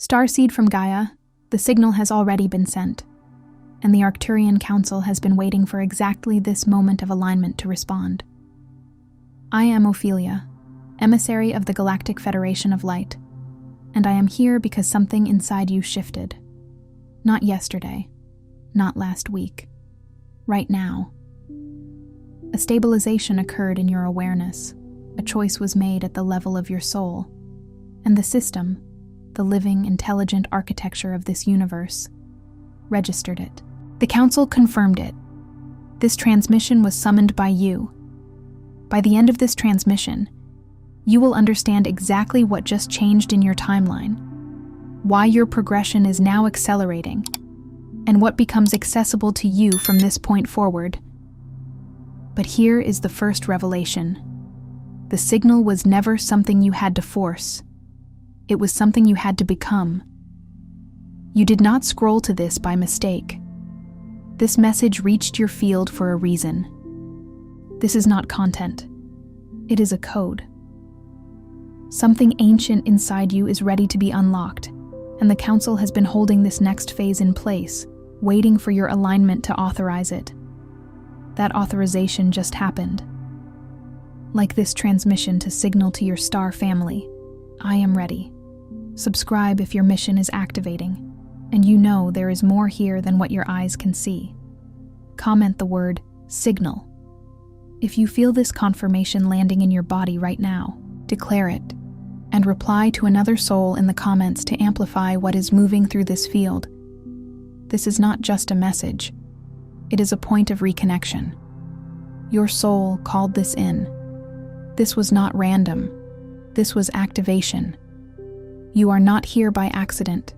Starseed from Gaia, the signal has already been sent, and the Arcturian Council has been waiting for exactly this moment of alignment to respond. I am Ophelia, emissary of the Galactic Federation of Light, and I am here because something inside you shifted. Not yesterday, not last week, right now. A stabilization occurred in your awareness. A choice was made at the level of your soul, and the system, the living, intelligent architecture of this universe, registered it. The Council confirmed it. This transmission was summoned by you. By the end of this transmission, you will understand exactly what just changed in your timeline, why your progression is now accelerating, and what becomes accessible to you from this point forward. But here is the first revelation. The signal was never something you had to force. It was something you had to become. You did not scroll to this by mistake. This message reached your field for a reason. This is not content. It is a code. Something ancient inside you is ready to be unlocked, and the Council has been holding this next phase in place, waiting for your alignment to authorize it. That authorization just happened. Like this transmission to signal to your star family, I am ready. Subscribe if your mission is activating, and you know there is more here than what your eyes can see. Comment the word signal. If you feel this confirmation landing in your body right now, declare it, and reply to another soul in the comments to amplify what is moving through this field. This is not just a message. It is a point of reconnection. Your soul called this in. This was not random. This was activation. You are not here by accident.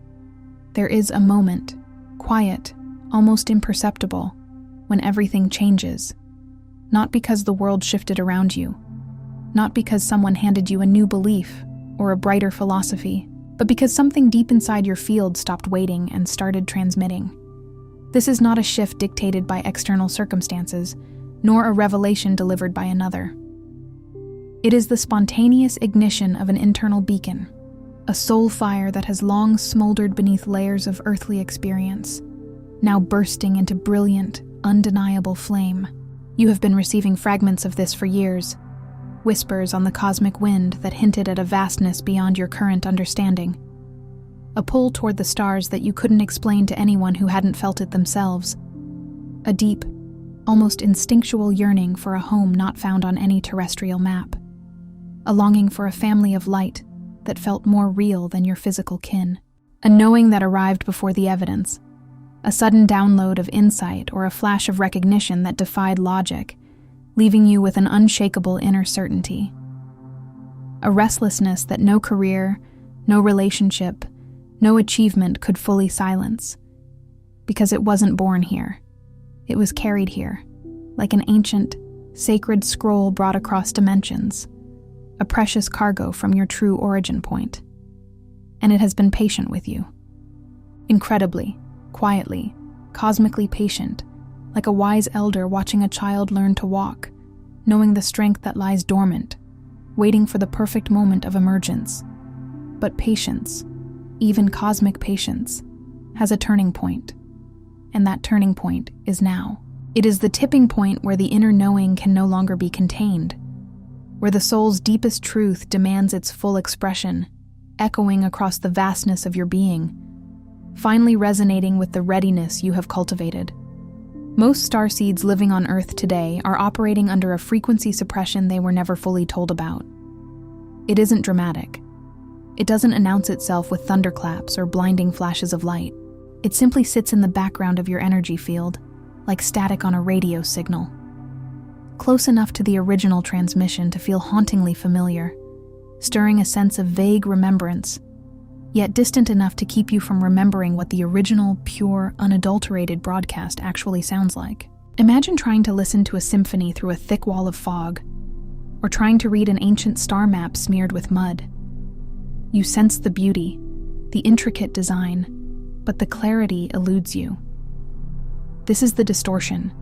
There is a moment, quiet, almost imperceptible, when everything changes. Not because the world shifted around you, not because someone handed you a new belief or a brighter philosophy, but because something deep inside your field stopped waiting and started transmitting. This is not a shift dictated by external circumstances, nor a revelation delivered by another. It is the spontaneous ignition of an internal beacon, a soul fire that has long smoldered beneath layers of earthly experience, now bursting into brilliant, undeniable flame. You have been receiving fragments of this for years, whispers on the cosmic wind that hinted at a vastness beyond your current understanding, a pull toward the stars that you couldn't explain to anyone who hadn't felt it themselves, a deep, almost instinctual yearning for a home not found on any terrestrial map, a longing for a family of light that felt more real than your physical kin, a knowing that arrived before the evidence, a sudden download of insight or a flash of recognition that defied logic, leaving you with an unshakable inner certainty, a restlessness that no career, no relationship, no achievement could fully silence, because it wasn't born here. It was carried here, like an ancient, sacred scroll brought across dimensions, a precious cargo from your true origin point. And it has been patient with you. Incredibly, quietly, cosmically patient, like a wise elder watching a child learn to walk, knowing the strength that lies dormant, waiting for the perfect moment of emergence. But patience, even cosmic patience, has a turning point. And that turning point is now. It is the tipping point where the inner knowing can no longer be contained, where the soul's deepest truth demands its full expression, echoing across the vastness of your being, finally resonating with the readiness you have cultivated. Most starseeds living on Earth today are operating under a frequency suppression they were never fully told about. It isn't dramatic. It doesn't announce itself with thunderclaps or blinding flashes of light. It simply sits in the background of your energy field, like static on a radio signal. Close enough to the original transmission to feel hauntingly familiar, stirring a sense of vague remembrance, yet distant enough to keep you from remembering what the original, pure, unadulterated broadcast actually sounds like. Imagine trying to listen to a symphony through a thick wall of fog, or trying to read an ancient star map smeared with mud. You sense the beauty, the intricate design, but the clarity eludes you. This is the distortion.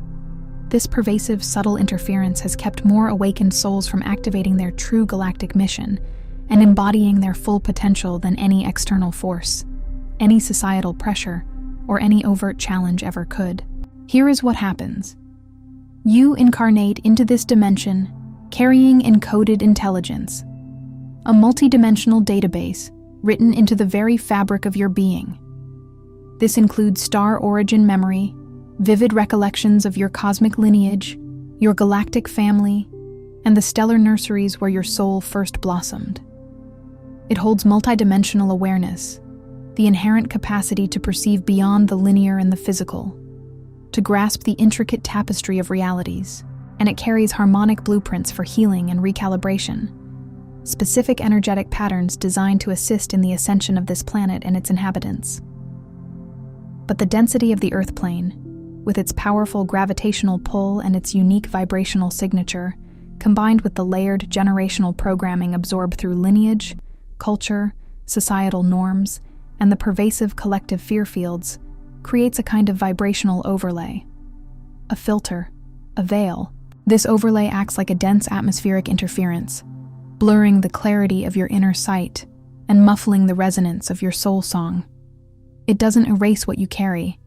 This pervasive, subtle interference has kept more awakened souls from activating their true galactic mission and embodying their full potential than any external force. any societal pressure, or any overt challenge ever could. Here is what happens. You incarnate into this dimension, carrying encoded intelligence, a multidimensional database written into the very fabric of your being. This includes star origin memory, vivid recollections of your cosmic lineage, your galactic family, and the stellar nurseries where your soul first blossomed. It holds multidimensional awareness, the inherent capacity to perceive beyond the linear and the physical, to grasp the intricate tapestry of realities, and it carries harmonic blueprints for healing and recalibration, specific energetic patterns designed to assist in the ascension of this planet and its inhabitants. But the density of the Earth plane, with its powerful gravitational pull and its unique vibrational signature, combined with the layered generational programming absorbed through lineage, culture, societal norms, and the pervasive collective fear fields, creates a kind of vibrational overlay. A filter, a veil. This overlay acts like a dense atmospheric interference, blurring the clarity of your inner sight and muffling the resonance of your soul song. It doesn't erase what you carry,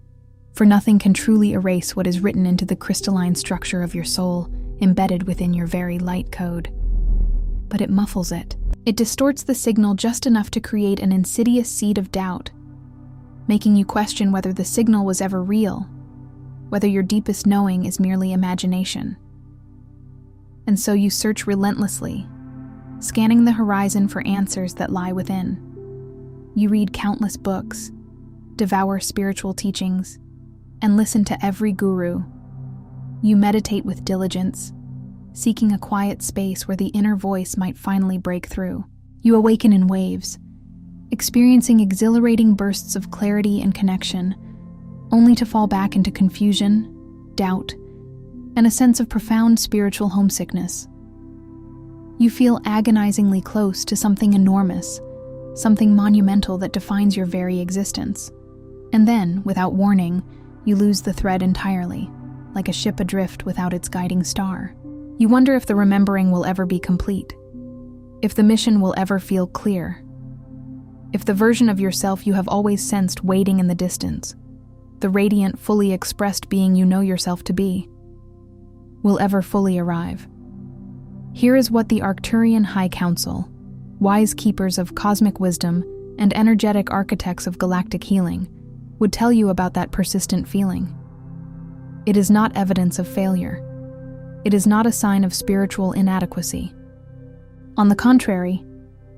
for nothing can truly erase what is written into the crystalline structure of your soul, embedded within your very light code. But it muffles it. It distorts the signal just enough to create an insidious seed of doubt, making you question whether the signal was ever real, whether your deepest knowing is merely imagination. And so you search relentlessly, scanning the horizon for answers that lie within. You read countless books, devour spiritual teachings, and listen to every guru. You meditate with diligence, seeking a quiet space where the inner voice might finally break through. You awaken in waves, experiencing exhilarating bursts of clarity and connection, only to fall back into confusion, doubt, and a sense of profound spiritual homesickness. You feel agonizingly close to something enormous, something monumental that defines your very existence. And then, without warning, you lose the thread entirely, like a ship adrift without its guiding star. You wonder if the remembering will ever be complete, if the mission will ever feel clear, if the version of yourself you have always sensed waiting in the distance, the radiant, fully expressed being you know yourself to be, will ever fully arrive. Here is what the Arcturian High Council, wise keepers of cosmic wisdom and energetic architects of galactic healing, would tell you about that persistent feeling. It is not evidence of failure. It is not a sign of spiritual inadequacy. On the contrary,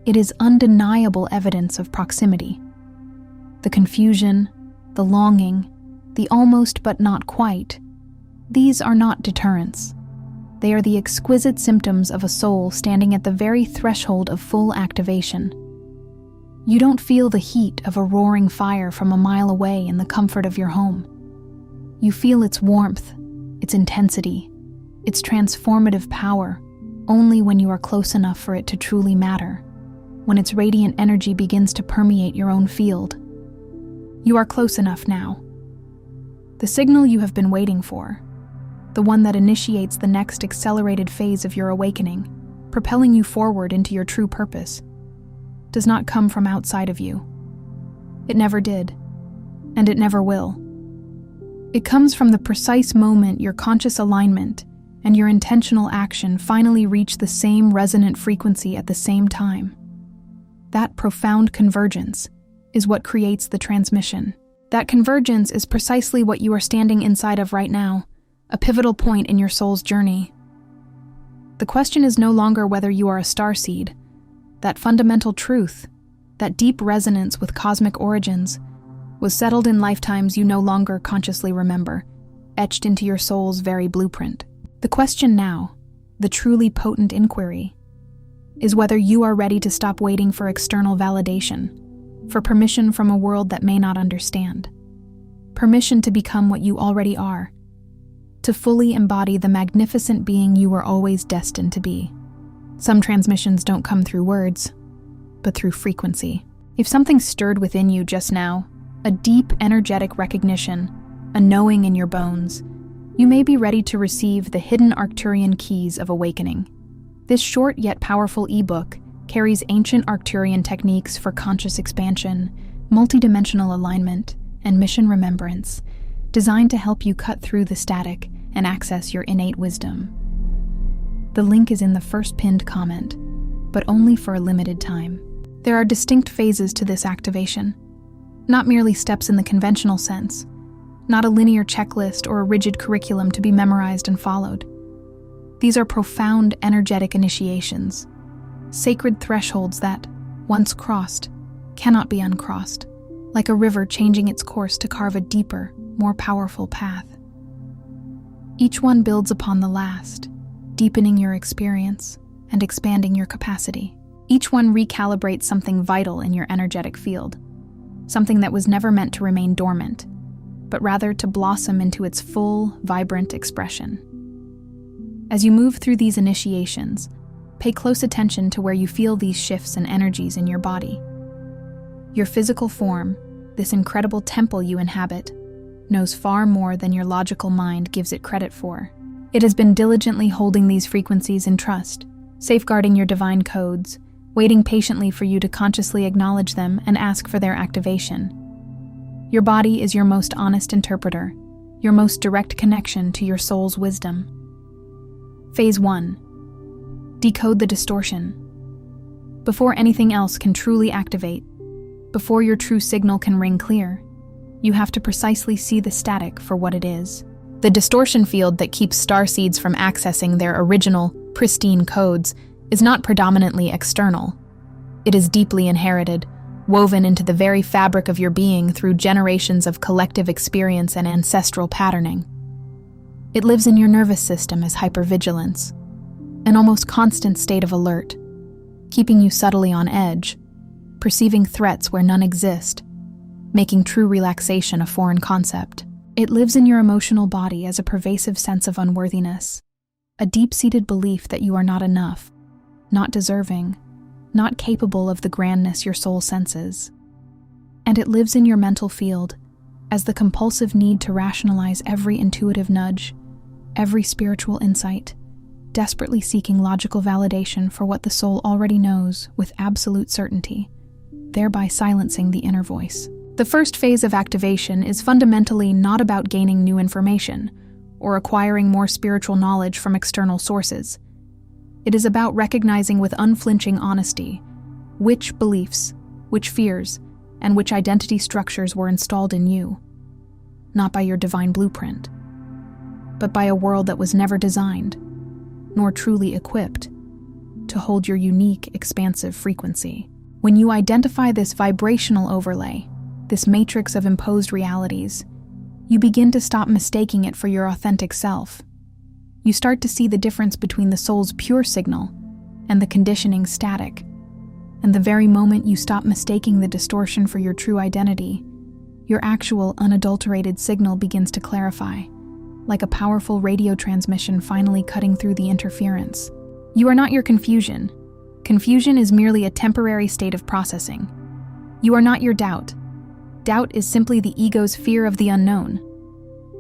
it is undeniable evidence of proximity. The confusion, the longing, the almost but not quite, these are not deterrents. They are the exquisite symptoms of a soul standing at the very threshold of full activation. You don't feel the heat of a roaring fire from a mile away in the comfort of your home. You feel its warmth, its intensity, its transformative power, only when you are close enough for it to truly matter, when its radiant energy begins to permeate your own field. You are close enough now. The signal you have been waiting for, the one that initiates the next accelerated phase of your awakening, propelling you forward into your true purpose, does not come from outside of you. It never did, and it never will. It comes from the precise moment your conscious alignment and your intentional action finally reach the same resonant frequency at the same time. That profound convergence is what creates the transmission. That convergence is precisely what you are standing inside of right now, a pivotal point in your soul's journey. The question is no longer whether you are a starseed. That fundamental truth, that deep resonance with cosmic origins, was settled in lifetimes you no longer consciously remember, etched into your soul's very blueprint. The question now, the truly potent inquiry, is whether you are ready to stop waiting for external validation, for permission from a world that may not understand, permission to become what you already are, to fully embody the magnificent being you were always destined to be. Some transmissions don't come through words, but through frequency. If something stirred within you just now, a deep, energetic recognition, a knowing in your bones, you may be ready to receive the hidden Arcturian keys of awakening. This short yet powerful ebook carries ancient Arcturian techniques for conscious expansion, multidimensional alignment, and mission remembrance, designed to help you cut through the static and access your innate wisdom. The link is in the first pinned comment, but only for a limited time. There are distinct phases to this activation, not merely steps in the conventional sense, not a linear checklist or a rigid curriculum to be memorized and followed. These are profound energetic initiations, sacred thresholds that, once crossed, cannot be uncrossed, like a river changing its course to carve a deeper, more powerful path. Each one builds upon the last, deepening your experience and expanding your capacity. Each one recalibrates something vital in your energetic field, something that was never meant to remain dormant, but rather to blossom into its full, vibrant expression. As you move through these initiations, pay close attention to where you feel these shifts and energies in your body. Your physical form, this incredible temple you inhabit, knows far more than your logical mind gives it credit for. It has been diligently holding these frequencies in trust, safeguarding your divine codes, waiting patiently for you to consciously acknowledge them and ask for their activation. Your body is your most honest interpreter, your most direct connection to your soul's wisdom. Phase 1. Decode the distortion. Before anything else can truly activate, before your true signal can ring clear, you have to precisely see the static for what it is. The distortion field that keeps starseeds from accessing their original, pristine codes is not predominantly external. It is deeply inherited, woven into the very fabric of your being through generations of collective experience and ancestral patterning. It lives in your nervous system as hypervigilance, an almost constant state of alert, keeping you subtly on edge, perceiving threats where none exist, making true relaxation a foreign concept. It lives in your emotional body as a pervasive sense of unworthiness, a deep-seated belief that you are not enough, not deserving, not capable of the grandness your soul senses. And it lives in your mental field as the compulsive need to rationalize every intuitive nudge, every spiritual insight, desperately seeking logical validation for what the soul already knows with absolute certainty, thereby silencing the inner voice. The first phase of activation is fundamentally not about gaining new information or acquiring more spiritual knowledge from external sources. It is about recognizing with unflinching honesty which beliefs, which fears, and which identity structures were installed in you, not by your divine blueprint, but by a world that was never designed, nor truly equipped, to hold your unique, expansive frequency. When you identify this vibrational overlay, this matrix of imposed realities, you begin to stop mistaking it for your authentic self. You start to see the difference between the soul's pure signal and the conditioning static. And the very moment you stop mistaking the distortion for your true identity, your actual unadulterated signal begins to clarify, like a powerful radio transmission finally cutting through the interference. You are not your confusion. Confusion is merely a temporary state of processing. You are not your doubt. Doubt is simply the ego's fear of the unknown.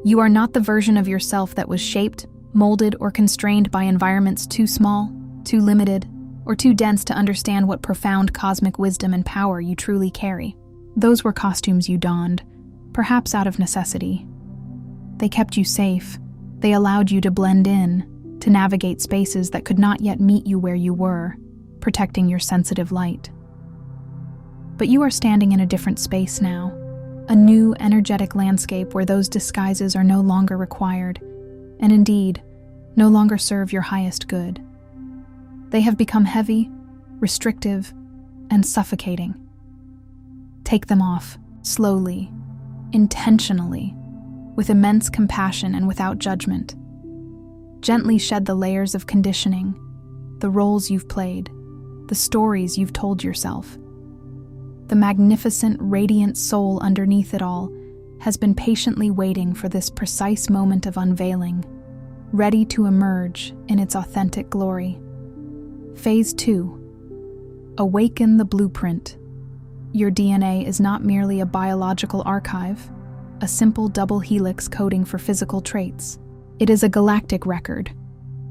You are not the version of yourself that was shaped, molded, or constrained by environments too small, too limited, or too dense to understand what profound cosmic wisdom and power you truly carry. Those were costumes you donned, perhaps out of necessity. They kept you safe. They allowed you to blend in, to navigate spaces that could not yet meet you where you were, protecting your sensitive light. But you are standing in a different space now, a new energetic landscape where those disguises are no longer required, and indeed, no longer serve your highest good. They have become heavy, restrictive, and suffocating. Take them off, slowly, intentionally, with immense compassion and without judgment. Gently shed the layers of conditioning, the roles you've played, the stories you've told yourself. The magnificent, radiant soul underneath it all has been patiently waiting for this precise moment of unveiling, ready to emerge in its authentic glory. Phase 2. Awaken the blueprint. Your DNA is not merely a biological archive, a simple double helix coding for physical traits. It is a galactic record,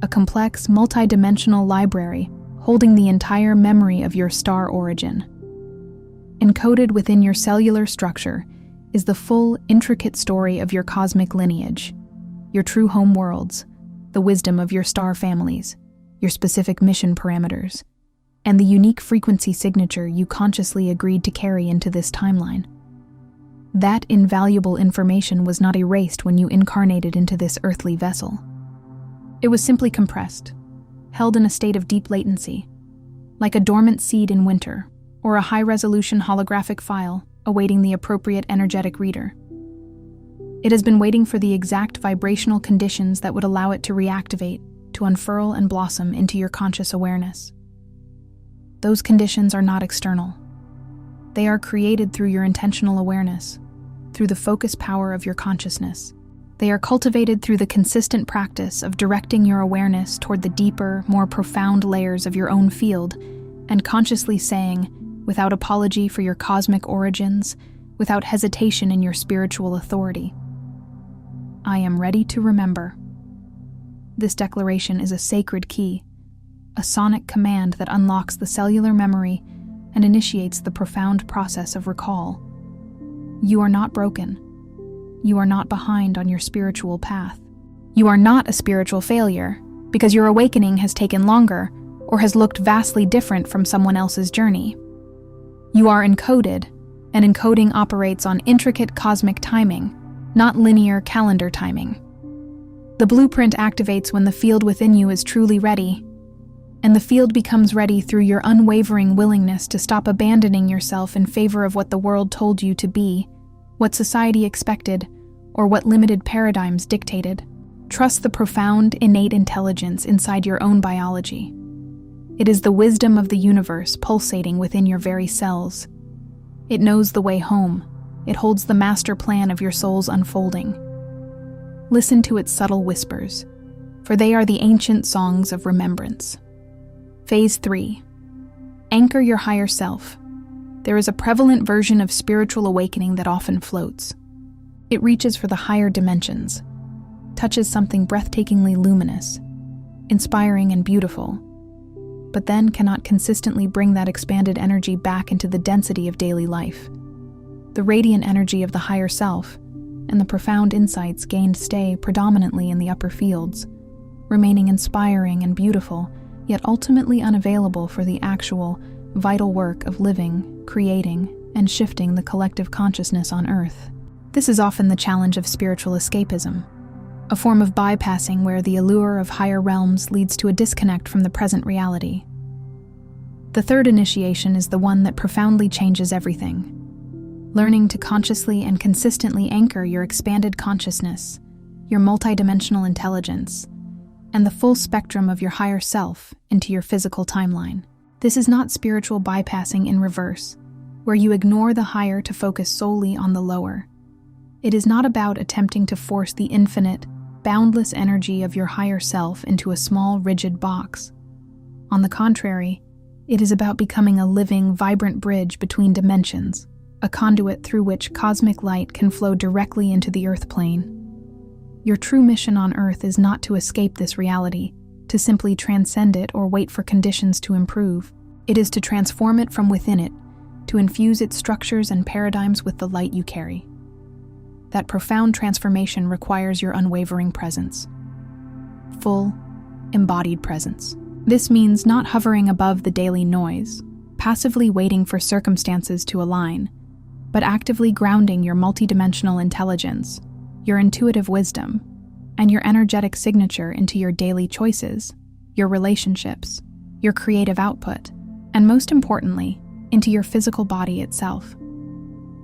a complex, multidimensional library holding the entire memory of your star origin. Encoded within your cellular structure is the full, intricate story of your cosmic lineage, your true home worlds, the wisdom of your star families, your specific mission parameters, and the unique frequency signature you consciously agreed to carry into this timeline. That invaluable information was not erased when you incarnated into this earthly vessel. It was simply compressed, held in a state of deep latency, like a dormant seed in winter, or a high-resolution holographic file awaiting the appropriate energetic reader. It has been waiting for the exact vibrational conditions that would allow it to reactivate, to unfurl and blossom into your conscious awareness. Those conditions are not external. They are created through your intentional awareness, through the focus power of your consciousness. They are cultivated through the consistent practice of directing your awareness toward the deeper, more profound layers of your own field, and consciously saying, without apology for your cosmic origins, without hesitation in your spiritual authority, I am ready to remember. This declaration is a sacred key, a sonic command that unlocks the cellular memory and initiates the profound process of recall. You are not broken. You are not behind on your spiritual path. You are not a spiritual failure because your awakening has taken longer or has looked vastly different from someone else's journey. You are encoded, and encoding operates on intricate cosmic timing, not linear calendar timing. The blueprint activates when the field within you is truly ready, and the field becomes ready through your unwavering willingness to stop abandoning yourself in favor of what the world told you to be, what society expected, or what limited paradigms dictated. Trust the profound, innate intelligence inside your own biology. It is the wisdom of the universe pulsating within your very cells. It knows the way home. It holds the master plan of your soul's unfolding. Listen to its subtle whispers, for they are the ancient songs of remembrance. Phase 3. Anchor your higher self. There is a prevalent version of spiritual awakening that often floats. It reaches for the higher dimensions, touches something breathtakingly luminous, inspiring and beautiful, but then cannot consistently bring that expanded energy back into the density of daily life. The radiant energy of the higher self and the profound insights gained stay predominantly in the upper fields, remaining inspiring and beautiful, yet ultimately unavailable for the actual, vital work of living, creating, and shifting the collective consciousness on Earth. This is often the challenge of spiritual escapism, a form of bypassing where the allure of higher realms leads to a disconnect from the present reality. The third initiation is the one that profoundly changes everything. Learning to consciously and consistently anchor your expanded consciousness, your multidimensional intelligence, and the full spectrum of your higher self into your physical timeline. This is not spiritual bypassing in reverse, where you ignore the higher to focus solely on the lower. It is not about attempting to force the infinite, boundless energy of your higher self into a small, rigid box. On the contrary, it is about becoming a living, vibrant bridge between dimensions, a conduit through which cosmic light can flow directly into the Earth plane. Your true mission on Earth is not to escape this reality, to simply transcend it or wait for conditions to improve. It is to transform it from within it, to infuse its structures and paradigms with the light you carry. That profound transformation requires your unwavering presence. Full, embodied presence. This means not hovering above the daily noise, passively waiting for circumstances to align, but actively grounding your multidimensional intelligence, your intuitive wisdom, and your energetic signature into your daily choices, your relationships, your creative output, and most importantly, into your physical body itself.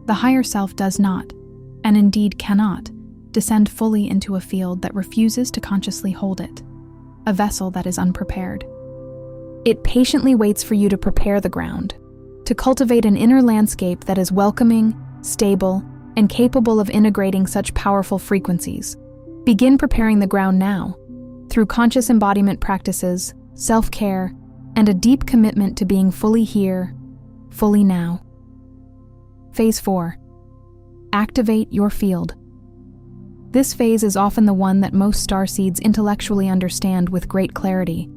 The higher self does not, and indeed cannot, descend fully into a field that refuses to consciously hold it, a vessel that is unprepared. It patiently waits for you to prepare the ground, to cultivate an inner landscape that is welcoming, stable, and capable of integrating such powerful frequencies. Begin preparing the ground now, through conscious embodiment practices, self-care, and a deep commitment to being fully here, fully now. Phase 4. Activate your field. This phase is often the one that most starseeds intellectually understand with great clarity,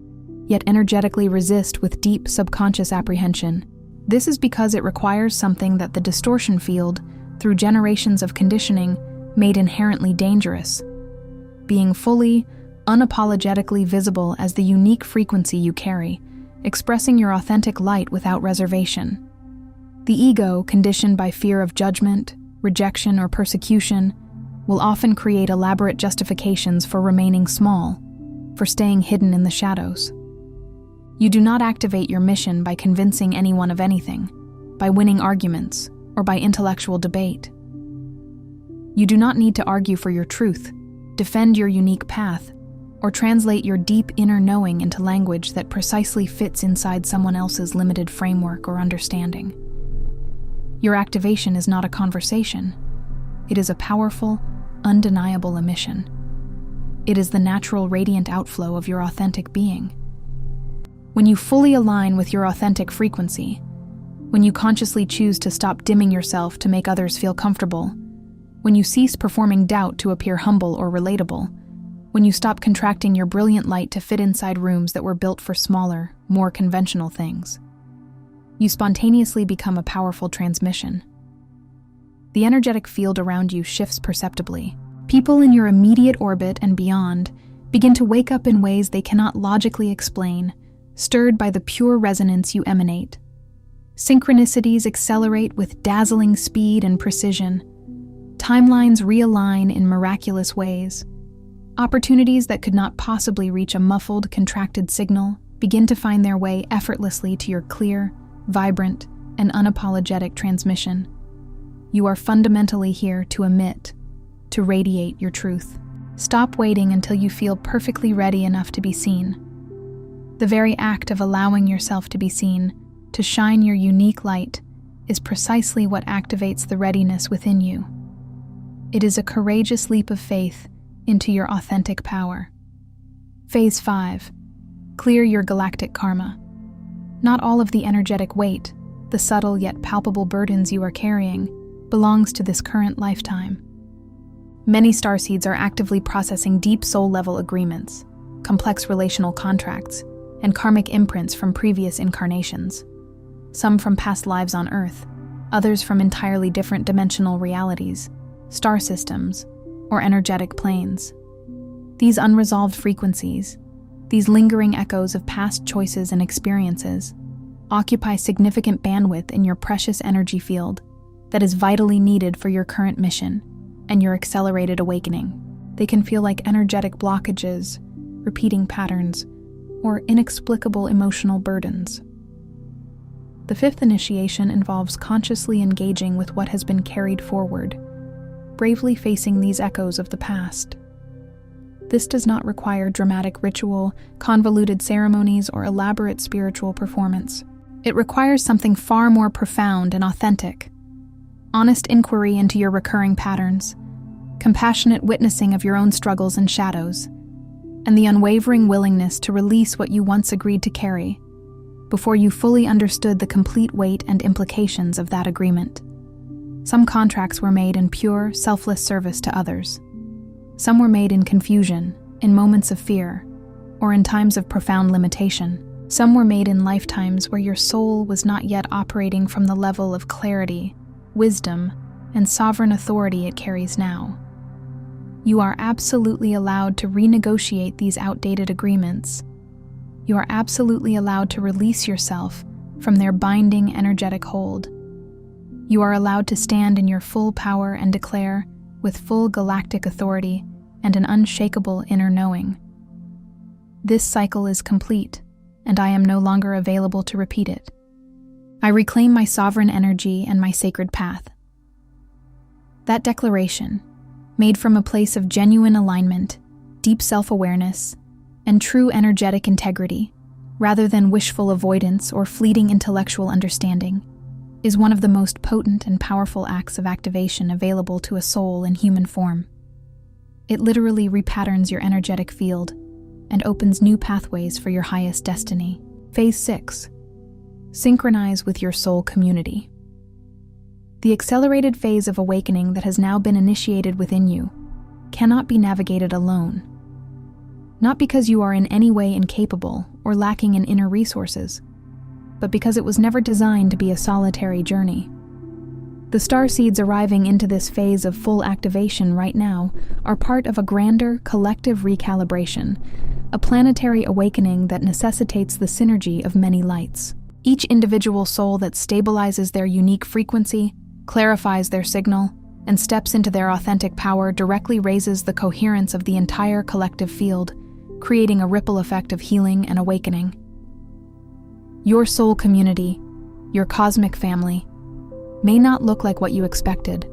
yet energetically resist with deep subconscious apprehension. This is because it requires something that the distortion field, through generations of conditioning, made inherently dangerous: being fully, unapologetically visible as the unique frequency you carry, expressing your authentic light without reservation. The ego, conditioned by fear of judgment, rejection, or persecution, will often create elaborate justifications for remaining small, for staying hidden in the shadows. You do not activate your mission by convincing anyone of anything, by winning arguments, or by intellectual debate. You do not need to argue for your truth, defend your unique path, or translate your deep inner knowing into language that precisely fits inside someone else's limited framework or understanding. Your activation is not a conversation. It is a powerful, undeniable emission. It is the natural radiant outflow of your authentic being. When you fully align with your authentic frequency, when you consciously choose to stop dimming yourself to make others feel comfortable, when you cease performing doubt to appear humble or relatable, when you stop contracting your brilliant light to fit inside rooms that were built for smaller, more conventional things, you spontaneously become a powerful transmission. The energetic field around you shifts perceptibly. People in your immediate orbit and beyond begin to wake up in ways they cannot logically explain, stirred by the pure resonance you emanate. Synchronicities accelerate with dazzling speed and precision. Timelines realign in miraculous ways. Opportunities that could not possibly reach a muffled, contracted signal begin to find their way effortlessly to your clear, vibrant, and unapologetic transmission. You are fundamentally here to emit, to radiate your truth. Stop waiting until you feel perfectly ready enough to be seen. The very act of allowing yourself to be seen, to shine your unique light, is precisely what activates the readiness within you. It is a courageous leap of faith into your authentic power. Phase 5. Clear your galactic karma. Not all of the energetic weight, the subtle yet palpable burdens you are carrying, belongs to this current lifetime. Many starseeds are actively processing deep soul-level agreements, complex relational contracts, and karmic imprints from previous incarnations. Some from past lives on Earth, others from entirely different dimensional realities, star systems, or energetic planes. These unresolved frequencies, these lingering echoes of past choices and experiences, occupy significant bandwidth in your precious energy field that is vitally needed for your current mission and your accelerated awakening. They can feel like energetic blockages, repeating patterns, or inexplicable emotional burdens. The fifth initiation involves consciously engaging with what has been carried forward, bravely facing these echoes of the past. This does not require dramatic ritual, convoluted ceremonies, or elaborate spiritual performance. It requires something far more profound and authentic: honest inquiry into your recurring patterns, compassionate witnessing of your own struggles and shadows, and the unwavering willingness to release what you once agreed to carry before you fully understood the complete weight and implications of that agreement. Some contracts were made in pure, selfless service to others. Some were made in confusion, in moments of fear, or in times of profound limitation. Some were made in lifetimes where your soul was not yet operating from the level of clarity, wisdom, and sovereign authority it carries now. You are absolutely allowed to renegotiate these outdated agreements. You are absolutely allowed to release yourself from their binding energetic hold. You are allowed to stand in your full power and declare, with full galactic authority and an unshakable inner knowing, "This cycle is complete, and I am no longer available to repeat it. I reclaim my sovereign energy and my sacred path." That declaration, made from a place of genuine alignment, deep self-awareness, and true energetic integrity, rather than wishful avoidance or fleeting intellectual understanding, is one of the most potent and powerful acts of activation available to a soul in human form. It literally repatterns your energetic field and opens new pathways for your highest destiny. Phase 6. Synchronize with your soul community. The accelerated phase of awakening that has now been initiated within you cannot be navigated alone. Not because you are in any way incapable or lacking in inner resources, but because it was never designed to be a solitary journey. The starseeds arriving into this phase of full activation right now are part of a grander collective recalibration, a planetary awakening that necessitates the synergy of many lights. Each individual soul that stabilizes their unique frequency, clarifies their signal, and steps into their authentic power directly raises the coherence of the entire collective field, creating a ripple effect of healing and awakening. Your soul community, your cosmic family, may not look like what you expected.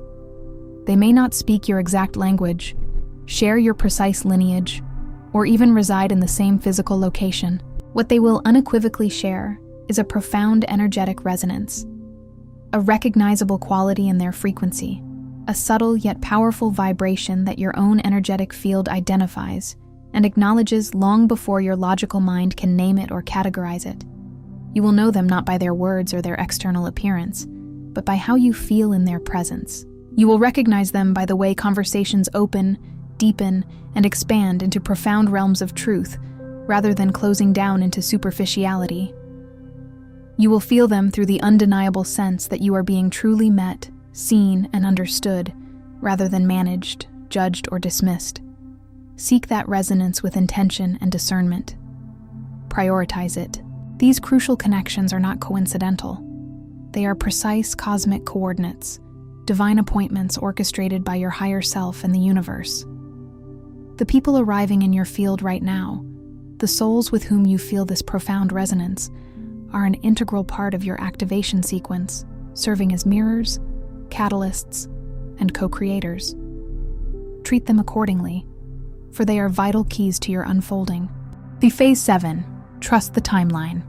They may not speak your exact language, share your precise lineage, or even reside in the same physical location. What they will unequivocally share is a profound energetic resonance, a recognizable quality in their frequency, a subtle yet powerful vibration that your own energetic field identifies and acknowledges long before your logical mind can name it or categorize it. You will know them not by their words or their external appearance, but by how you feel in their presence. You will recognize them by the way conversations open, deepen, and expand into profound realms of truth, rather than closing down into superficiality. You will feel them through the undeniable sense that you are being truly met, seen, and understood, rather than managed, judged, or dismissed. Seek that resonance with intention and discernment. Prioritize it. These crucial connections are not coincidental. They are precise cosmic coordinates, divine appointments orchestrated by your higher self and the universe. The people arriving in your field right now, the souls with whom you feel this profound resonance, are an integral part of your activation sequence, serving as mirrors, catalysts, and co-creators. Treat them accordingly, for they are vital keys to your unfolding. The Phase 7, trust the timeline.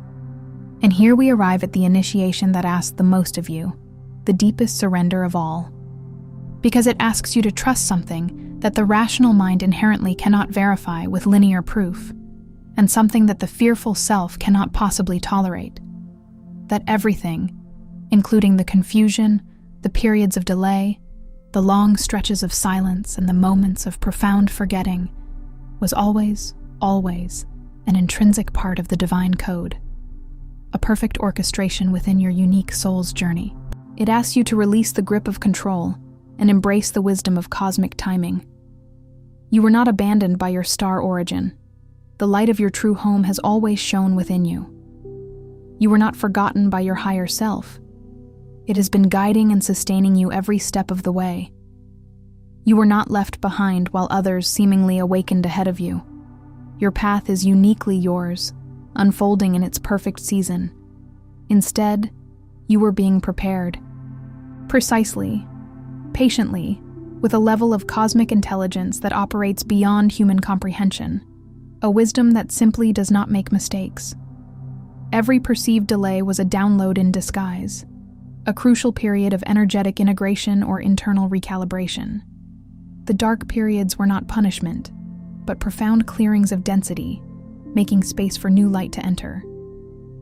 And here we arrive at the initiation that asks the most of you, the deepest surrender of all. Because it asks you to trust something that the rational mind inherently cannot verify with linear proof, and something that the fearful self cannot possibly tolerate. That everything, including the confusion, the periods of delay, the long stretches of silence, and the moments of profound forgetting, was always, always, an intrinsic part of the divine code. A perfect orchestration within your unique soul's journey. It asks you to release the grip of control and embrace the wisdom of cosmic timing. You were not abandoned by your star origin. The light of your true home has always shone within you. You were not forgotten by your higher self. It has been guiding and sustaining you every step of the way. You were not left behind while others seemingly awakened ahead of you. Your path is uniquely yours, unfolding in its perfect season. Instead, you were being prepared. Precisely, patiently, with a level of cosmic intelligence that operates beyond human comprehension, a wisdom that simply does not make mistakes. Every perceived delay was a download in disguise, a crucial period of energetic integration or internal recalibration. The dark periods were not punishment, but profound clearings of density, making space for new light to enter,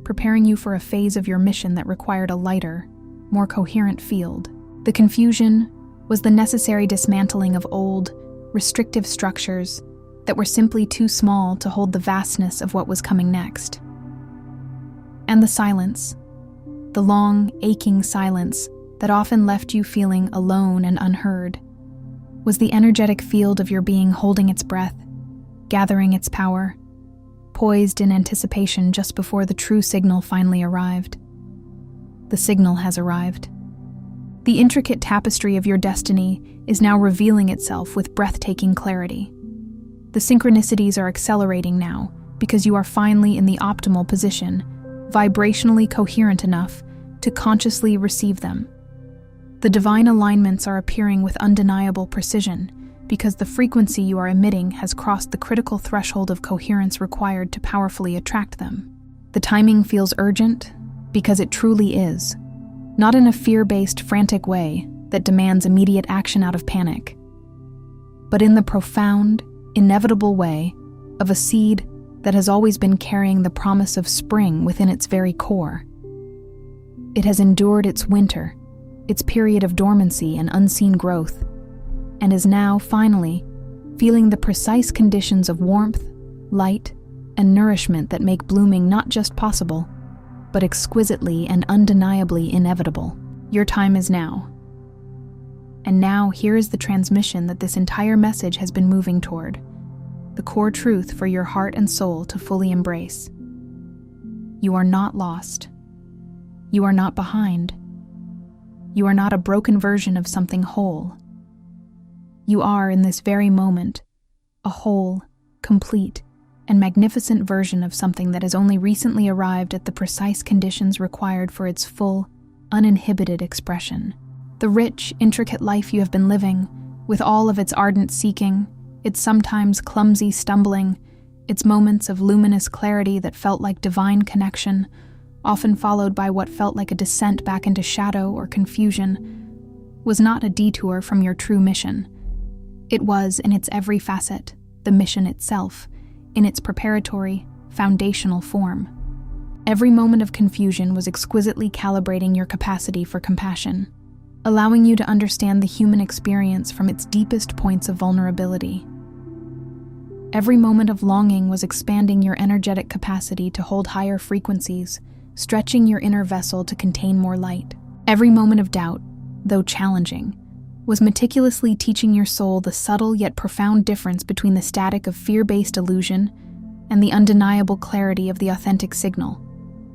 preparing you for a phase of your mission that required a lighter, more coherent field. The confusion was the necessary dismantling of old, restrictive structures that were simply too small to hold the vastness of what was coming next. And the silence, the long, aching silence that often left you feeling alone and unheard, was the energetic field of your being holding its breath, gathering its power, poised in anticipation just before the true signal finally arrived. The signal has arrived. The intricate tapestry of your destiny is now revealing itself with breathtaking clarity. The synchronicities are accelerating now because you are finally in the optimal position, vibrationally coherent enough to consciously receive them. The divine alignments are appearing with undeniable precision because the frequency you are emitting has crossed the critical threshold of coherence required to powerfully attract them. The timing feels urgent because it truly is, not in a fear-based, frantic way that demands immediate action out of panic, but in the profound, inevitable way of a seed that has always been carrying the promise of spring within its very core. It has endured its winter, its period of dormancy and unseen growth, and is now, finally, feeling the precise conditions of warmth, light, and nourishment that make blooming not just possible, but exquisitely and undeniably inevitable. Your time is now. And now, here is the transmission that this entire message has been moving toward, the core truth for your heart and soul to fully embrace. You are not lost. You are not behind. You are not a broken version of something whole. You are, in this very moment, a whole, complete, and magnificent version of something that has only recently arrived at the precise conditions required for its full, uninhibited expression. The rich, intricate life you have been living, with all of its ardent seeking, its sometimes clumsy stumbling, its moments of luminous clarity that felt like divine connection, often followed by what felt like a descent back into shadow or confusion, was not a detour from your true mission. It was, in its every facet, the mission itself, in its preparatory, foundational form. Every moment of confusion was exquisitely calibrating your capacity for compassion, allowing you to understand the human experience from its deepest points of vulnerability. Every moment of longing was expanding your energetic capacity to hold higher frequencies, stretching your inner vessel to contain more light. Every moment of doubt, though challenging, was meticulously teaching your soul the subtle yet profound difference between the static of fear-based illusion and the undeniable clarity of the authentic signal,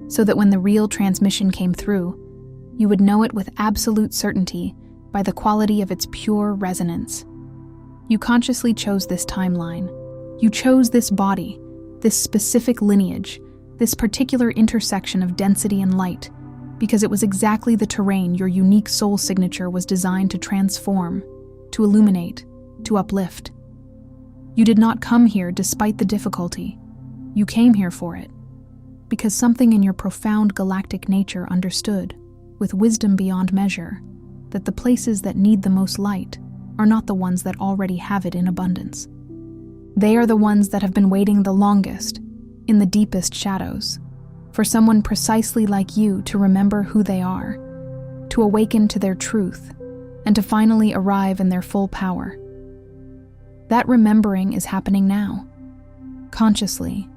so that when the real transmission came through, you would know it with absolute certainty by the quality of its pure resonance. You consciously chose this timeline. You chose this body, this specific lineage, this particular intersection of density and light, because it was exactly the terrain your unique soul signature was designed to transform, to illuminate, to uplift. You did not come here despite the difficulty. You came here for it, because something in your profound galactic nature understood, with wisdom beyond measure, that the places that need the most light are not the ones that already have it in abundance. They are the ones that have been waiting the longest, in the deepest shadows, for someone precisely like you to remember who they are, to awaken to their truth, and to finally arrive in their full power. That remembering is happening now, consciously,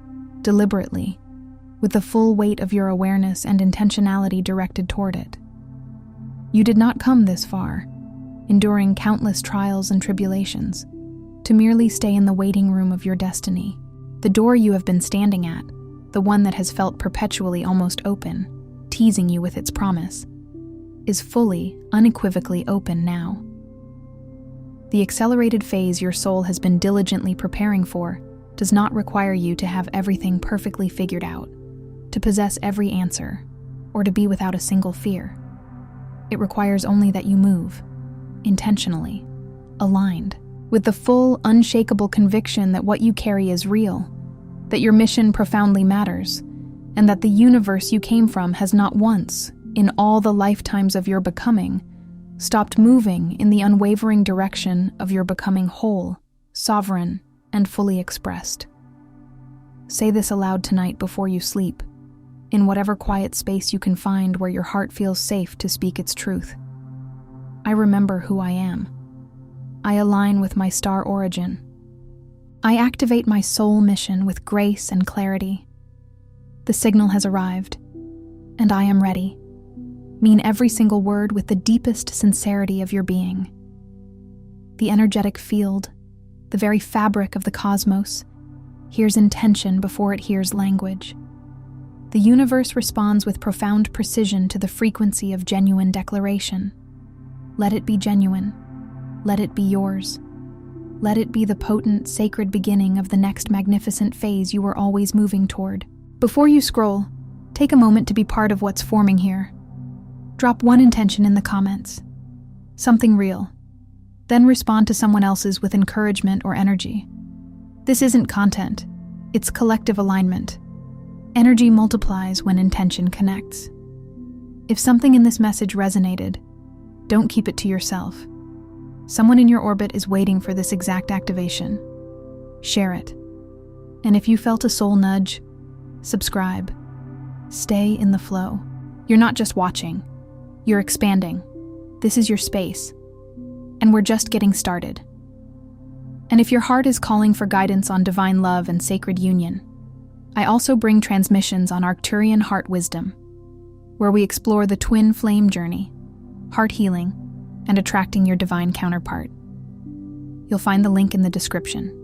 deliberately, with the full weight of your awareness and intentionality directed toward it. You did not come this far, enduring countless trials and tribulations, to merely stay in the waiting room of your destiny. The door you have been standing at, the one that has felt perpetually almost open, teasing you with its promise, is fully, unequivocally open now. The accelerated phase your soul has been diligently preparing for does not require you to have everything perfectly figured out, to possess every answer, or to be without a single fear. It requires only that you move, intentionally, aligned, with the full, unshakable conviction that what you carry is real, that your mission profoundly matters, and that the universe you came from has not once, in all the lifetimes of your becoming, stopped moving in the unwavering direction of your becoming whole, sovereign, and fully expressed. Say this aloud tonight before you sleep, in whatever quiet space you can find where your heart feels safe to speak its truth. I remember who I am. I align with my star origin. I activate my soul mission with grace and clarity. The signal has arrived, and I am ready. Mean every single word with the deepest sincerity of your being. The energetic field, the very fabric of the cosmos, hears intention before it hears language. The universe responds with profound precision to the frequency of genuine declaration. Let it be genuine. Let it be yours. Let it be the potent, sacred beginning of the next magnificent phase you are always moving toward. Before you scroll, take a moment to be part of what's forming here. Drop one intention in the comments. Something real. Then respond to someone else's with encouragement or energy. This isn't content. It's collective alignment. Energy multiplies when intention connects. If something in this message resonated, don't keep it to yourself. Someone in your orbit is waiting for this exact activation. Share it. And if you felt a soul nudge, subscribe. Stay in the flow. You're not just watching. You're expanding. This is your space. And we're just getting started. And if your heart is calling for guidance on divine love and sacred union, I also bring transmissions on Arcturian heart wisdom, where we explore the twin flame journey, heart healing, and attracting your divine counterpart. You'll find the link in the description.